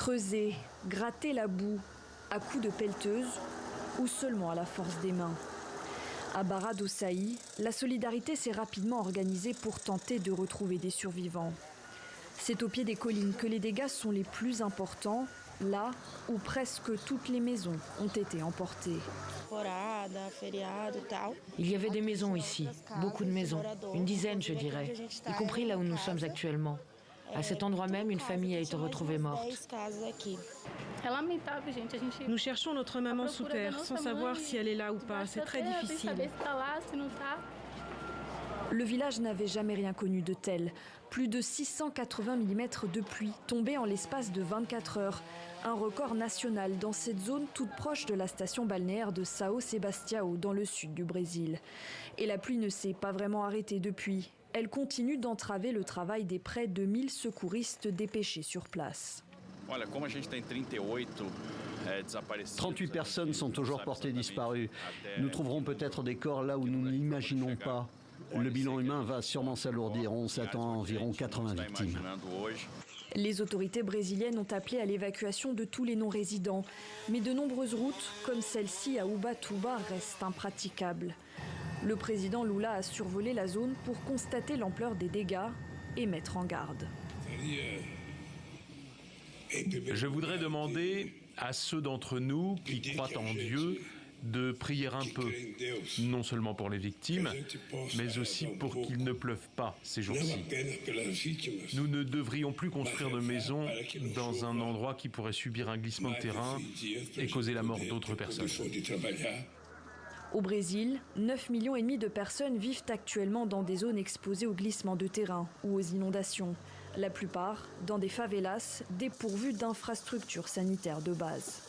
Creuser, gratter la boue, à coups de pelleteuse ou seulement à la force des mains. À Barra do Saí, la solidarité s'est rapidement organisée pour tenter de retrouver des survivants. C'est au pied des collines que les dégâts sont les plus importants, là où presque toutes les maisons ont été emportées. Il y avait des maisons ici, beaucoup de maisons, une dizaine je dirais, y compris là où nous sommes actuellement. À cet endroit même, une famille a été retrouvée morte. Nous cherchons notre maman sous terre, sans savoir si elle est là ou pas. C'est très difficile. Le village n'avait jamais rien connu de tel. Plus de 680 mm de pluie tombée en l'espace de 24 heures. Un record national dans cette zone toute proche de la station balnéaire de São Sebastião, dans le sud du Brésil. Et la pluie ne s'est pas vraiment arrêtée depuis. Elle continue d'entraver le travail des près de 1000 secouristes dépêchés sur place. 38 personnes sont toujours portées disparues. Nous trouverons peut-être des corps là où nous ne l'imaginons pas. Le bilan humain va sûrement s'alourdir. On s'attend à environ 80 victimes. Les autorités brésiliennes ont appelé à l'évacuation de tous les non-résidents. Mais de nombreuses routes, comme celle-ci à Ubatuba, restent impraticables. Le président Lula a survolé la zone pour constater l'ampleur des dégâts et mettre en garde. Je voudrais demander à ceux d'entre nous qui croient en Dieu de prier un peu, non seulement pour les victimes, mais aussi pour qu'il ne pleuve pas ces jours-ci. Nous ne devrions plus construire de maisons dans un endroit qui pourrait subir un glissement de terrain et causer la mort d'autres personnes. Au Brésil, 9,5 millions de personnes vivent actuellement dans des zones exposées au glissement de terrain ou aux inondations. La plupart dans des favelas dépourvues d'infrastructures sanitaires de base.